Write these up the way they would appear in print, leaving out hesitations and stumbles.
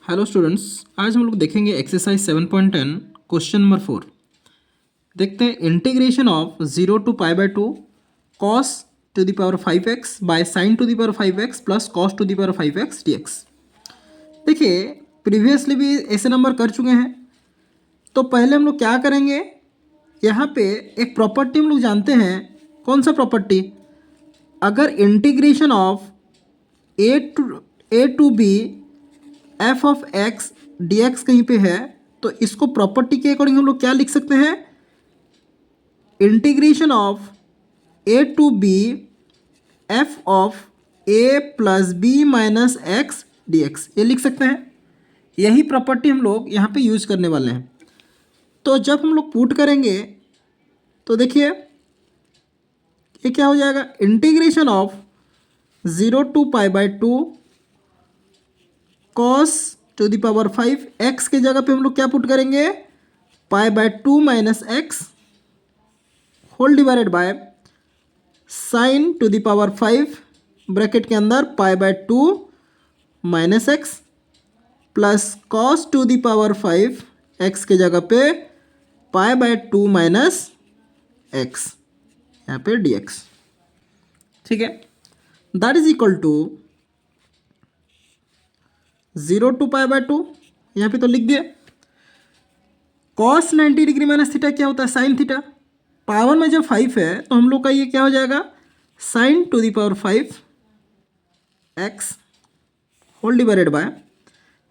Hello students, आज हम लोग देखेंगे एक्सरसाइज 7.10 क्वेश्चन नंबर 4। देखते हैं integration of 0 to pi by 2 cos to the power 5x by sine to the power 5x plus cos to the power 5x dx। देखिए, previously भी ऐसे number कर चुके हैं। तो पहले हम लोग क्या करेंगे, यहाँ पे एक प्रॉपर्टी हम लोग जानते हैं। कौन सा प्रॉपर्टी? अगर integration of a to b f of x d x कहीं पे है, तो इसको प्रॉपर्टी के अकॉर्डिंग हम लोग क्या लिख सकते हैं? Integration of a to b f of a plus b minus x d x, ये लिख सकते हैं। यही प्रॉपर्टी हम लोग यहाँ पे यूज करने वाले हैं। तो जब हम लोग पुट करेंगे तो देखिए ये क्या हो जाएगा, integration of 0 to pi by 2 cos to the power 5 x के जगह पे हम लोग क्या पुट करेंगे, pi by 2 minus x whole divided by sine to the power 5 bracket के अंदर pi by 2 minus x plus cos to the power 5 x के जगह पे पाई बाय 2 माइनस एक्स, यहाँ पे डी एक्स। ठीक है, that is equal to 0 to pi by 2, यहाँ पे तो लिख दिए। कॉस 90 डिग्री माइनस थीटा क्या होता है, साइन थीटा। पावर में जब 5 है तो हम लोग का ये क्या हो जाएगा, sine to the power 5 x whole divided by,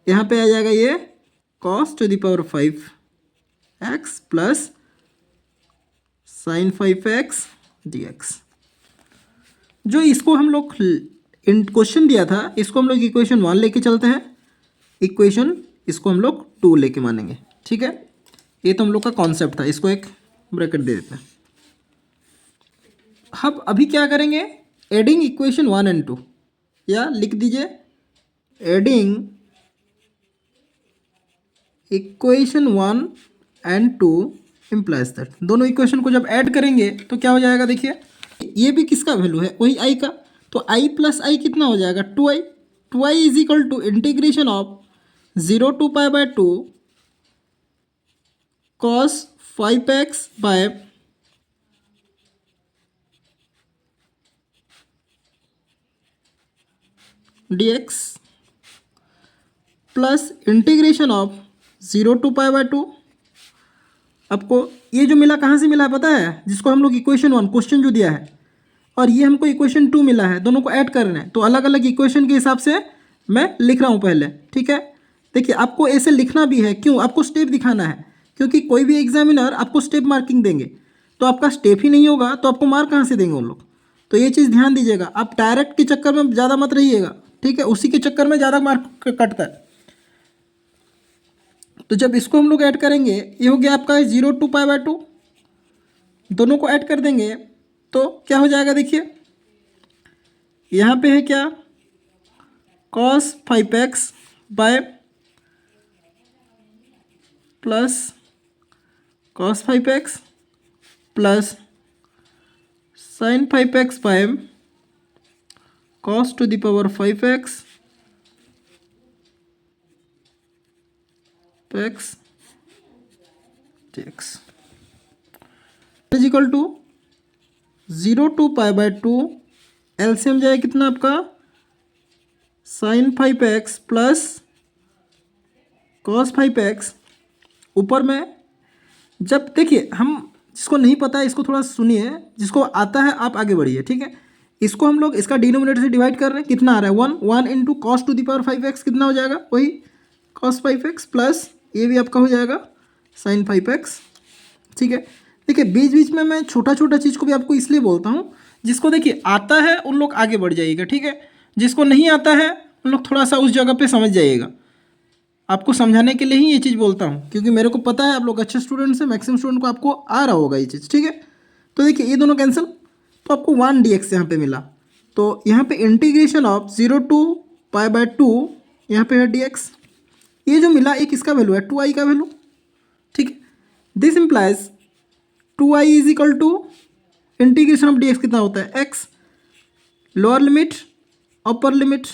यहाँ पे आ जाएगा ये cos to the power 5 x plus sine 5 x d x. जो इसको हम लोग क्वेश्चन दिया था, इसको हम लोग इक्वेशन 1 लेके चलते हैं, इक्वेशन इसको हम लोग 2 लेके मानेंगे। ठीक है, ये तो हम लोग का कॉन्सेप्ट था, इसको एक ब्रैकेट दे देते हैं। अब अभी क्या करेंगे, एडिंग इक्वेशन 1 एंड 2, या लिख दीजिए adding equation 1 and 2 implies that. दोनों इक्वेशन को जब ऐड करेंगे तो क्या हो जाएगा, देखिए ये भी किसका वैल्यू है, वही आई का। तो आई प्लस आई कितना हो जाएगा, 2i। 2i is equal to integration of 0 to pi by 2 cos 5x by dx plus integration of 0 to pi by 2। आपको ये जो मिला कहाँ से मिला है पता है, जिसको हम लोग इक्वेशन 1 क्वेश्चन जो दिया है, और ये हमको इक्वेशन 2 मिला है, दोनों को ऐड करना है। तो अलग अलग इक्वेशन के हिसाब से मैं लिख रहा हूँ पहले। ठीक है, देखिए आपको ऐसे लिखना भी है, क्यों, आपको स्टेप दिखाना है, क्योंकि कोई भी एग्जामिनर आपको स्टेप मार्किंग देंगे, तो आपका स्टेप ही नहीं होगा तो आपको मार्क कहाँ से देंगे उन लोग। तो ये चीज़ ध्यान दीजिएगा, आप डायरेक्ट के चक्कर में ज़्यादा मत रहिएगा। ठीक है, उसी के चक्कर में ज़्यादा मार्क कटता है। तो जब इसको हम लोग ऐड करेंगे, ये हो गया आपका 0 टू पाई बाय 2, दोनों को ऐड कर देंगे तो क्या हो जाएगा, देखिए यहाँ पे है क्या, cos 5x by plus cos 5x plus sin 5x by cos to the power 5x x dx is equal to 0 to pi by 2, LCM जाए कितना आपका, sign 5x plus cos 5x। ऊपर में जब देखिए, हम जिसको नहीं पता है इसको थोड़ा सुनिए, जिसको आता है आप आगे बढ़िए। ठीक है, इसको हम लोग इसका डिनोमिनेटर से डिवाइड कर रहे हैं, कितना आ रहा है 1 into cos to the power 5x कितना हो जाएगा, वही कॉस 5x प्लस ये भी आपका हो जाएगा साइन 5x। ठीक है, देखिए बीच बीच में मैं छोटा छोटा चीज़ को भी आपको इसलिए बोलता हूँ, जिसको देखिए आता है उन लोग आगे बढ़ जाइएगा। ठीक है, जिसको नहीं आता है उन लोग थोड़ा सा उस जगह पे समझ जाइएगा। आपको समझाने के लिए ही ये चीज़ बोलता हूँ, क्योंकि मेरे को पता है आप लोग अच्छे स्टूडेंट्स हैं, मैक्सिमम स्टूडेंट को आपको आ रहा होगा ये चीज़। ठीक है, तो देखिए ये दोनों कैंसिल, तो आपको 1 dx यहाँ पे मिला। तो यहाँ पे integration of 0 to pi by 2, यहाँ पे है dx। ये जो मिला एक इसका वैल्यू है 2i का वैल्यू। ठीक है, this implies 2i is equal to integration of dx कितना होता है, x, lower limit upper limit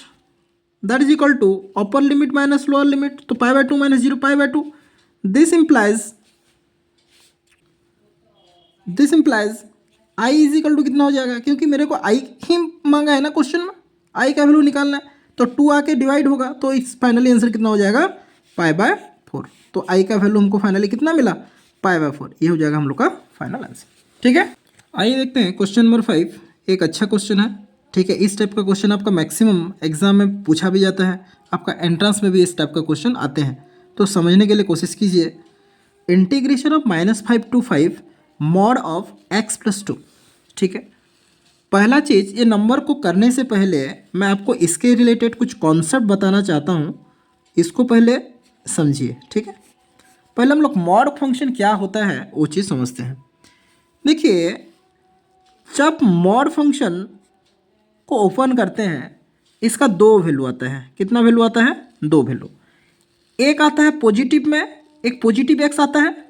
that is equal to upper limit minus lower limit, तो pi by two minus zero pi by two. This implies I is equal to कितना हो जाएगा, क्योंकि मेरे को आई ही मांगा है ना क्वेश्चन में, आई का वैल्यू निकालना है, तो टू आके डिवाइड होगा, तो इस फाइनली आंसर कितना हो जाएगा, पाई बाय फोर। तो आई का वैल्यू हमको फाइनली कितना मिला, पाई बाय फोर। ये हो जाएगा हम लोग का फाइनल आंसर। ठीक है, आइए देखते हैं क्वेश्चन नंबर 5। एक अच्छा क्वेश्चन है। ठीक है, इस टाइप का क्वेश्चन आपका मैक्सिमम एग्जाम में पूछा भी जाता है, आपका एंट्रेंस में भी इस टाइप का क्वेश्चन आते हैं, तो समझने के लिए कोशिश कीजिए। Integration of -5 to 5 mod of x+2। ठीक है, पहला चीज़, ये नंबर को करने से पहले मैं आपको इसके रिलेटेड कुछ कॉन्सेप्ट बताना चाहता हूँ, इसको पहले समझिए। ठीक है, पहले हम लोग मॉड फंक्शन क्या होता है वो चीज़ समझते हैं। देखिए, जब मॉड फंक्शन को ओपन करते हैं, इसका दो वैल्यू आता है। कितना वैल्यू आता है, दो वैल्यू। एक आता है पॉजिटिव में, एक पॉजिटिव एक्स आता है,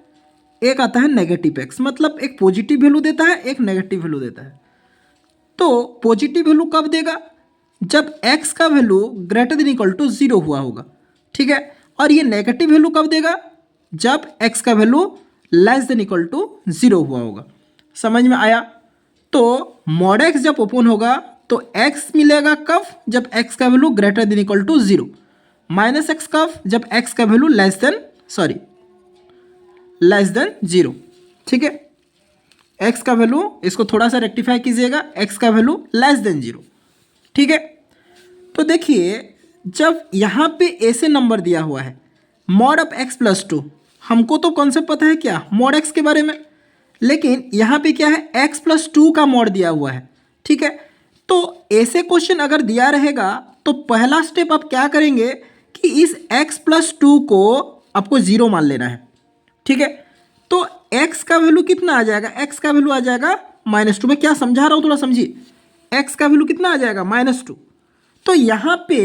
एक आता है नेगेटिव एक्स, मतलब एक पॉजिटिव वैल्यू देता है, एक नेगेटिव वैल्यू देता है। तो पॉजिटिव वैल्यू कब देगा, जब एक्स का value greater than equal to zero हुआ होगा। ठीक है, और ये नेगेटिव वैल्यू कब देगा, जब एक्स का value less than equal to zero हुआ होगा। समझ में आया। तो मॉड एक्स जब ओपन होगा तो एक्स मिलेगा कब, जब एक्स का value greater than equal to zero. Minus x कब, जब एक्स का वैल्यू लेस देन जीरो। ठीक है, एक्स का वैल्यू, इसको थोड़ा सा रेक्टिफाई कीजिएगा, एक्स का वैल्यू लेस देन जीरो। ठीक है, तो देखिए, जब यहाँ पे ऐसे नंबर दिया हुआ है मॉड ऑफ x+2, हमको तो कॉन्सेप्ट पता है क्या, मॉड एक्स के बारे में, लेकिन यहाँ पे क्या है, x+2 का मॉड दिया हुआ है। ठीक है, तो ऐसे क्वेश्चन अगर दिया रहेगा तो पहला स्टेप आप क्या करेंगे कि इस x+2 को आपको जीरो मान लेना है। ठीक है, तो x का वैल्यू कितना आ जाएगा, x का वैल्यू आ जाएगा -2। मैं क्या समझा रहा हूँ थोड़ा समझिए। x का वैल्यू कितना आ जाएगा, -2। तो यहाँ पे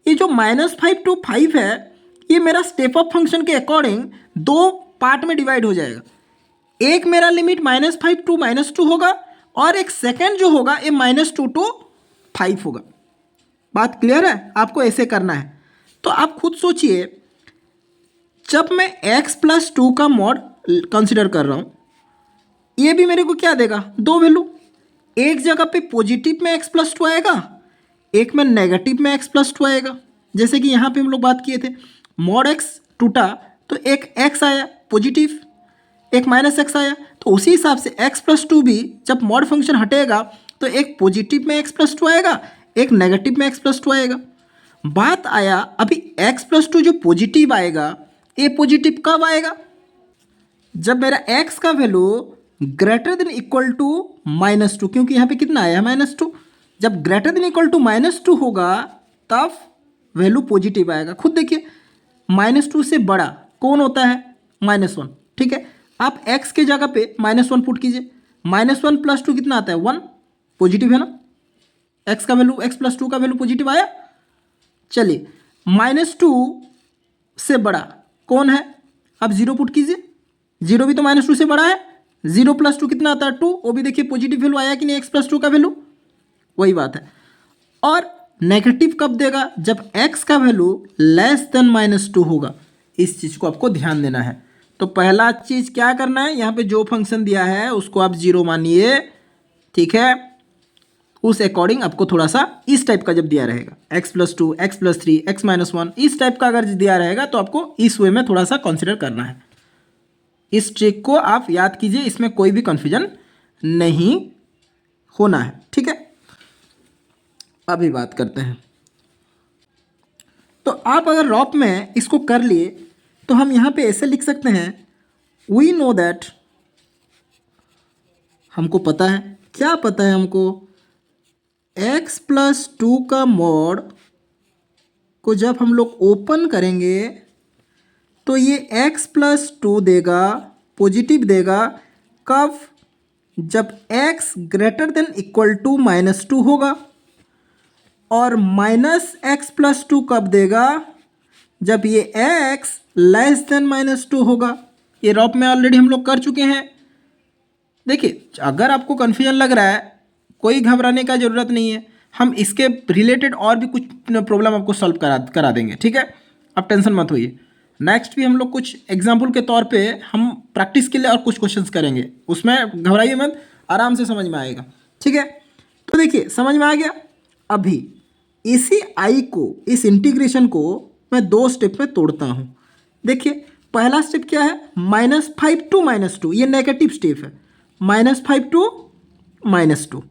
ये जो -5 to 5 है, ये मेरा स्टेप अप फंक्शन के अकॉर्डिंग दो पार्ट में डिवाइड हो जाएगा। एक मेरा लिमिट -5 to -2 होगा, और एक सेकेंड जो होगा ये -2 to 5 होगा। बात क्लियर है, आपको ऐसे करना है। तो आप खुद सोचिए, जब मैं x+2 का मॉड कंसिडर कर रहा हूँ, ये भी मेरे को क्या देगा, दो वैल्यू। एक जगह पे पॉजिटिव में x+2 आएगा, एक में नेगेटिव में x+2 आएगा। जैसे कि यहाँ पे हम लोग बात किए थे, मॉड x टूटा तो एक x आया पॉजिटिव, एक -x आया, तो उसी हिसाब से x+2 भी जब मॉड फंक्शन हटेगा तो एक पॉजिटिव में x+2 आएगा, एक नेगेटिव में x+2 आएगा। बात आया अभी x+2 जो पॉजिटिव आएगा, ये पॉजिटिव कब आएगा, जब मेरा x का value greater than equal to -2, क्योंकि यहाँ पे कितना आया, -2। जब ग्रेटर देन इक्वल टू -2 होगा तब वैल्यू पॉजिटिव आएगा। खुद देखिए, -2 से बड़ा कौन होता है, -1। ठीक है, आप x के जगह पे -1 पुट कीजिए, -1 + 2 कितना आता है, 1, पॉजिटिव है ना, x का वैल्यू, x+2 का वैल्यू पॉजिटिव आया। चलिए, -2 से बड़ा कौन है, आप 0 पुट कीजिए, 0 भी तो -2 से बड़ा है। 0 + 2 कितना आता है, 2, वो भी देखिए पॉजिटिव वैल्यू आया कि नहीं, x+2 का वैल्यू, वही बात है। और नेगेटिव कब देगा, जब x का वैल्यू लेस देन -2 होगा। इस चीज़ को आपको ध्यान देना है। तो पहला चीज़ क्या करना है, यहाँ पे जो फंक्शन दिया है उसको आप 0 मानिए। ठीक है, उस अकॉर्डिंग आपको थोड़ा सा इस टाइप का जब दिया रहेगा, x+2, x+3, x-1, इस टाइप का अगर दिया रहेगा तो आपको इस वे में थोड़ा सा कंसिडर करना है। इस ट्रिक को आप याद कीजिए, इसमें कोई भी कंफ्यूजन नहीं होना है। ठीक है, अभी बात करते हैं। तो आप अगर रॉप में इसको कर लिए तो हम यहाँ पे ऐसे लिख सकते हैं, वी नो दैट, हमको पता है, क्या पता है हमको, x+2 का मॉड को जब हम लोग ओपन करेंगे तो ये x+2 देगा, पॉजिटिव देगा, कब, जब x greater than equal to -2 होगा। और -x+2 कब देगा, जब ये x लेस देन -2 होगा। ये रॉप में ऑलरेडी हम लोग कर चुके हैं। देखिए, अगर आपको कन्फ्यूजन लग रहा है, कोई घबराने का ज़रूरत नहीं है, हम इसके रिलेटेड और भी कुछ प्रॉब्लम आपको सॉल्व करा देंगे, ठीक है, आप टेंशन मत होइए। नेक्स्ट भी हम लोग कुछ एग्जाम्पल के तौर पे हम प्रैक्टिस के लिए और कुछ क्वेश्चंस करेंगे, उसमें घबराइए मत, आराम से समझ में आएगा, ठीक है। तो देखिए समझ में आ गया। अभी इसी आई को, इस इंटीग्रेशन को मैं दो स्टेप में तोड़ता हूँ। देखिए पहला स्टेप क्या है, -5 to -2, ये नेगेटिव स्टेप है, -5 to -2,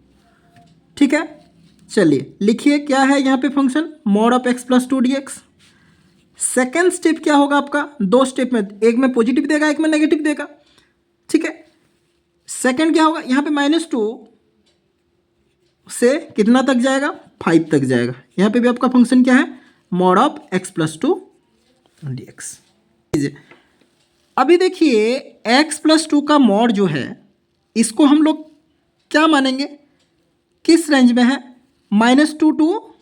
ठीक है। चलिए लिखिए क्या है यहाँ पे function, mod of x + 2 dx। Second step क्या होगा आपका, दो स्टेप में, एक में पॉजिटिव देगा एक में नेगेटिव देगा, ठीक है। सेकेंड क्या होगा, यहाँ पे -2 से कितना तक जाएगा, 5 तक जाएगा। यहाँ पे भी आपका फंक्शन क्या है, मॉड ऑफ x + 2 dx। अभी देखिए x + 2 का मॉड जो है, इसको हम लोग क्या मानेंगे, किस रेंज में है, -2 टू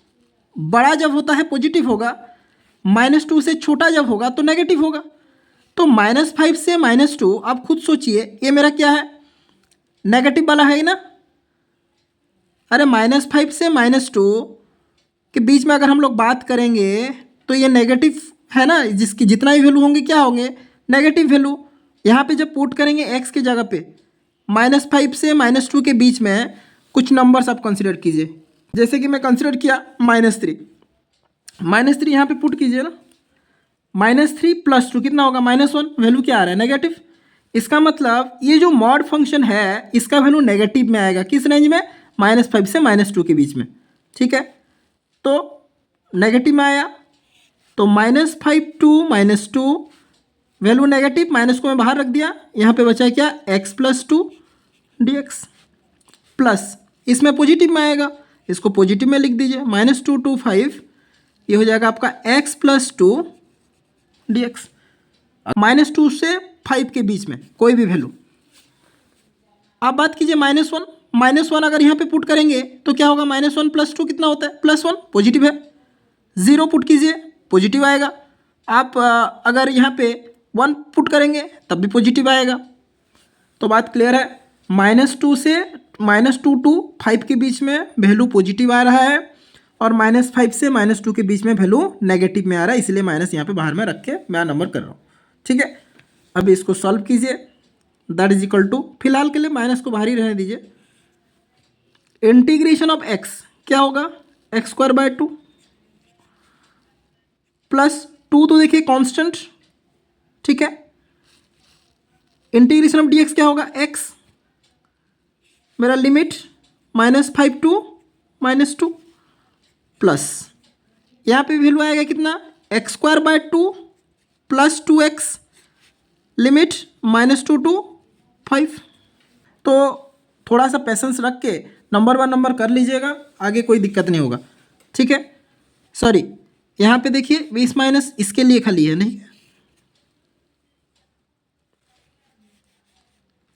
बड़ा जब होता है पॉजिटिव होगा, -2 से छोटा जब होगा तो नेगेटिव होगा। तो -5 से -2, आप खुद सोचिए, ये मेरा क्या है, नेगेटिव वाला है ना। अरे -5 से -2 के बीच में अगर हम लोग बात करेंगे तो ये नेगेटिव है ना, जिसकी जितना भी वैल्यू होंगे क्या होंगे, नेगेटिव वैल्यू। यहाँ पे जब पुट करेंगे x की जगह पे, -5 से -2 के बीच में कुछ नंबर्स आप कंसिडर कीजिए, जैसे कि मैं कंसिडर किया -3, -3 यहाँ पे पुट कीजिए ना, -3 + 2 कितना होगा, -1, वैल्यू क्या आ रहा है, नेगेटिव। इसका मतलब ये जो मॉड फंक्शन है इसका वैल्यू नेगेटिव में आएगा, किस रेंज में, -5 से -2 के बीच में, ठीक है। तो नेगेटिव में आया, तो -5 to -2, वैल्यू नेगेटिव, माइनस को मैं बाहर रख दिया, यहाँ पे बचा क्या, x + 2 dx, प्लस इसमें पॉजिटिव में आएगा, इसको पॉजिटिव में लिख दीजिए, -2 to 5, ये हो जाएगा आपका x + 2 dx। -2 से 5 के बीच में कोई भी वैल्यू। आप बात कीजिए -1 अगर यहाँ पे पुट करेंगे तो क्या होगा, -1 + 2 कितना होता है, +1, पॉजिटिव है। 0 पुट कीजिए, पॉजिटिव आएगा। आप अगर यहाँ पे 1 पुट करेंगे तब भी पॉजिटिव आएगा। तो बात क्लियर है, -2 से -2 to 5 के बीच में वैल्यू पॉजिटिव आ रहा है, और -5 से -2 के बीच में वैल्यू नेगेटिव में आ रहा है, इसलिए माइनस यहाँ पे बाहर में रख के मैं नंबर कर रहा हूँ, ठीक है। अभी इसको सॉल्व कीजिए, दैट इज इक्वल टू, फिलहाल के लिए माइनस को बाहर ही रहने दीजिए, इंटीग्रेशन ऑफ x क्या होगा, x² / 2 + 2, तो देखिए कांस्टेंट, ठीक है। इंटीग्रेशन ऑफ dx क्या होगा, x, मेरा लिमिट -5 to -2, प्लस यहाँ पे वैल्यू आएगा कितना, x² / 2 + 2x, लिमिट -2 to 5। तो थोड़ा सा पेशेंस रख के नंबर बाय नंबर कर लीजिएगा, आगे कोई दिक्कत नहीं होगा, ठीक है। सॉरी, यहाँ पे देखिए 20 माइनस इसके लिए खाली है, नहीं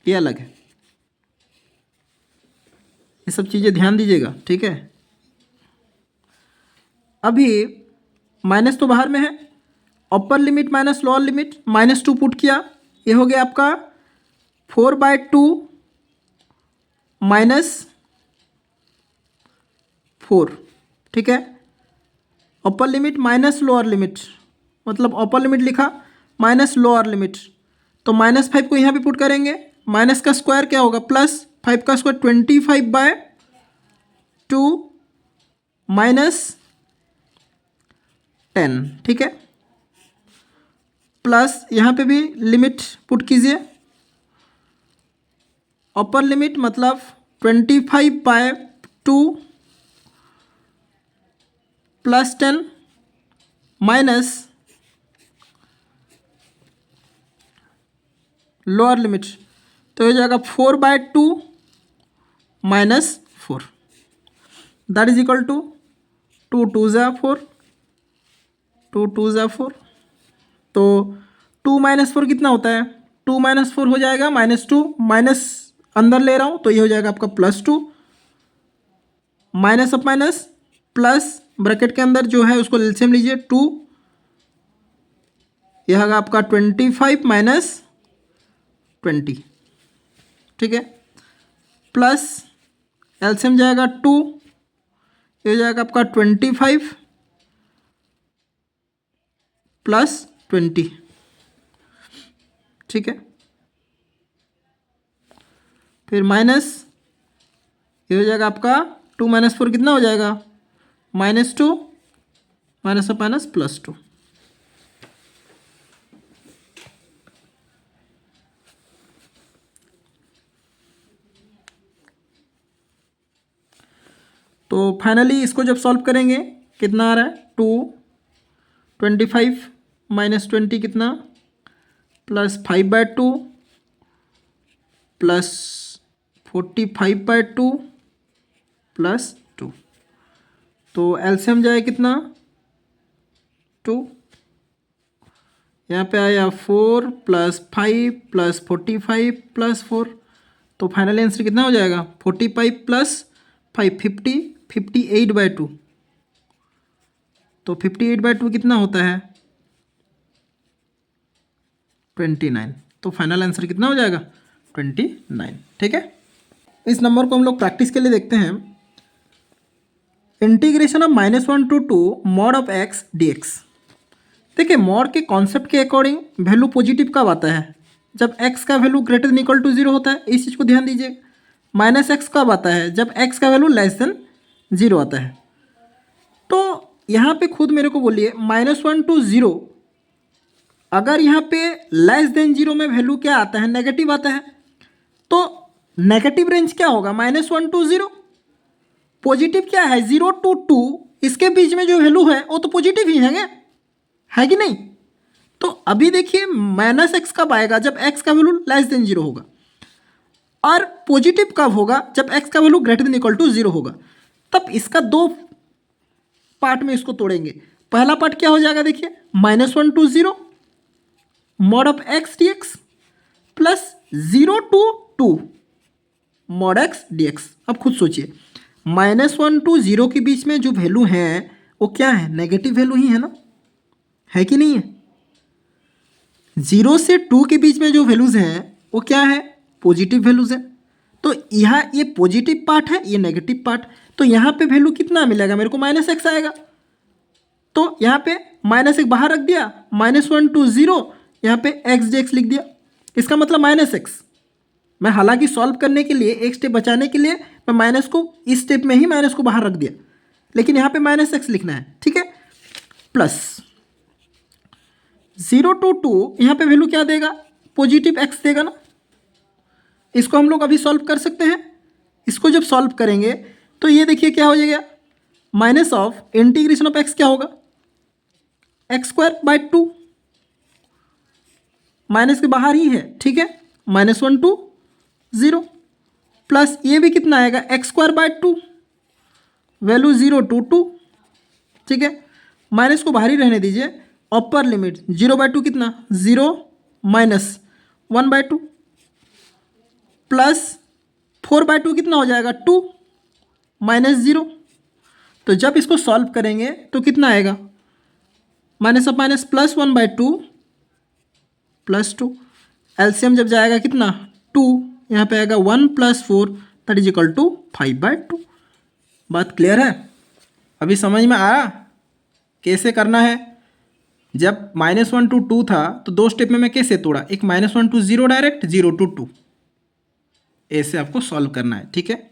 ये अलग है, ये सब चीज़ें ध्यान दीजिएगा, ठीक है। अभी माइनस तो बाहर में है, अपर limit minus lower limit, -2 put किया, ये हो गया आपका 4/2 -4, ठीक है। अपर लिमिट माइनस लोअर लिमिट, मतलब अपर लिमिट लिखा माइनस लोअर लिमिट, तो -5 को यहाँ पे पुट करेंगे, माइनस का स्क्वायर क्या होगा, +5 का स्क्वायर 25/2 -10, ठीक है। प्लस यहाँ पे भी लिमिट पुट कीजिए, अपर लिमिट मतलब 25/2 + 10 माइनस लोअर लिमिट, तो हो जाएगा 4/2 -4, दैट इज इक्वल टू 2 2 ज़ा 4, 2 2 ज़ा 4, तो 2 - 4 कितना होता है, 2 - 4 हो जाएगा -2, माइनस अंदर ले रहा हूँ तो ये हो जाएगा आपका +2, minus of minus plus, bracket के अंदर जो है उसको एलसीएम लीजिए 2, यह होगा आपका 25 - 20, ठीक है। प्लस एलसीएम जाएगा 2, ये हो जाएगा आपका 25 प्लस 20, ठीक है। फिर माइनस, ये हो जाएगा आपका 2 - 4 कितना हो जाएगा, -2, माइनस ऑफ माइनस +2। तो फाइनली इसको जब सॉल्व करेंगे कितना आ रहा है, 25 - 20 कितना, +5/2 प्लस 45/2 +2। तो एलसीएम जाए कितना, 2, यहाँ पे आया 4 + 5 + 45 + 4। तो फाइनल आंसर कितना हो जाएगा, 45 + 5 50, 58/2। तो 58/2 कितना होता है, 29। तो फाइनल आंसर कितना हो जाएगा, 29, ठीक है। इस नंबर को हम लोग प्रैक्टिस के लिए देखते हैं। Integration of -1 to 2 mod of x dx। देखिए मॉड के कॉन्सेप्ट के अकॉर्डिंग वैल्यू पॉजिटिव कब आता है, जब x का value greater than equal to 0 होता है, इस चीज़ को ध्यान दीजिए। -x कब आता है, जब x का वैल्यू लेस देन 0 आता है। तो यहाँ पे खुद मेरे को बोलिए -1 to 0, अगर यहाँ पे लेस देन 0 में वैल्यू क्या आता है, नेगेटिव आता है। तो नेगेटिव रेंज क्या होगा, -1 to 0। पॉजिटिव क्या है, 0 to 2, इसके बीच में जो वैल्यू है वो तो पॉजिटिव ही है कि नहीं। तो अभी देखिए -x कब आएगा, जब x का वैल्यू लेस देन 0 होगा, और पॉजिटिव कब होगा, जब x का value greater than equal to 0 होगा। तब इसका दो पार्ट में इसको तोड़ेंगे। पहला पार्ट क्या हो जाएगा, देखिए -1 to 0 mod of x dx plus 0 to 2 mod x dx। अब खुद सोचिए -1 to 0 के बीच में जो वैल्यू है वो क्या है, नेगेटिव वैल्यू ही है ना, है कि नहीं है। 0 से 2 के बीच में जो वैल्यूज हैं वो क्या है, पॉजिटिव वैल्यूज है। तो यहाँ ये पॉजिटिव पार्ट है, ये नेगेटिव पार्ट। तो यहाँ पे वैल्यू कितना मिलेगा मेरे को, -x आएगा। तो यहाँ पे -1 बाहर रख दिया, -1 to 0, यहाँ पे x dx लिख दिया। इसका मतलब -x। मैं हालांकि सॉल्व करने के लिए एक स्टेप बचाने के लिए मैं माइनस को इस स्टेप में ही माइनस को बाहर रख दिया, लेकिन यहाँ पे -x लिखना है, ठीक है। प्लस 0 to 2, यहाँ पे वैल्यू क्या देगा, पॉजिटिव x देगा ना। इसको हम लोग अभी सॉल्व कर सकते हैं। इसको जब सॉल्व करेंगे तो ये देखिए क्या हो जाएगा, minus of integration of x क्या होगा, x²/2, माइनस के बाहर ही है, ठीक है। -1 to 0 प्लस ये भी कितना आएगा, x²/2, वैल्यू 0 to 2, ठीक है। माइनस को बाहर ही रहने दीजिए। अपर लिमिट 0/2 कितना, 0 - 1/2 प्लस 4/2 कितना हो जाएगा, 2 -0। तो जब इसको सॉल्व करेंगे तो कितना आएगा, माइनस ऑफ माइनस +1/2 +2। एलसीएम जब जाएगा कितना, 2, यहाँ पे आएगा 1 + 4 दैट इज इक्वल टू 5/2। बात क्लियर है, अभी समझ में आया कैसे करना है। जब -1 to 2 था तो दो स्टेप में मैं कैसे तोड़ा, एक -1 to 0 डायरेक्ट, 0 to 2, ऐसे आपको सॉल्व करना है, ठीक है।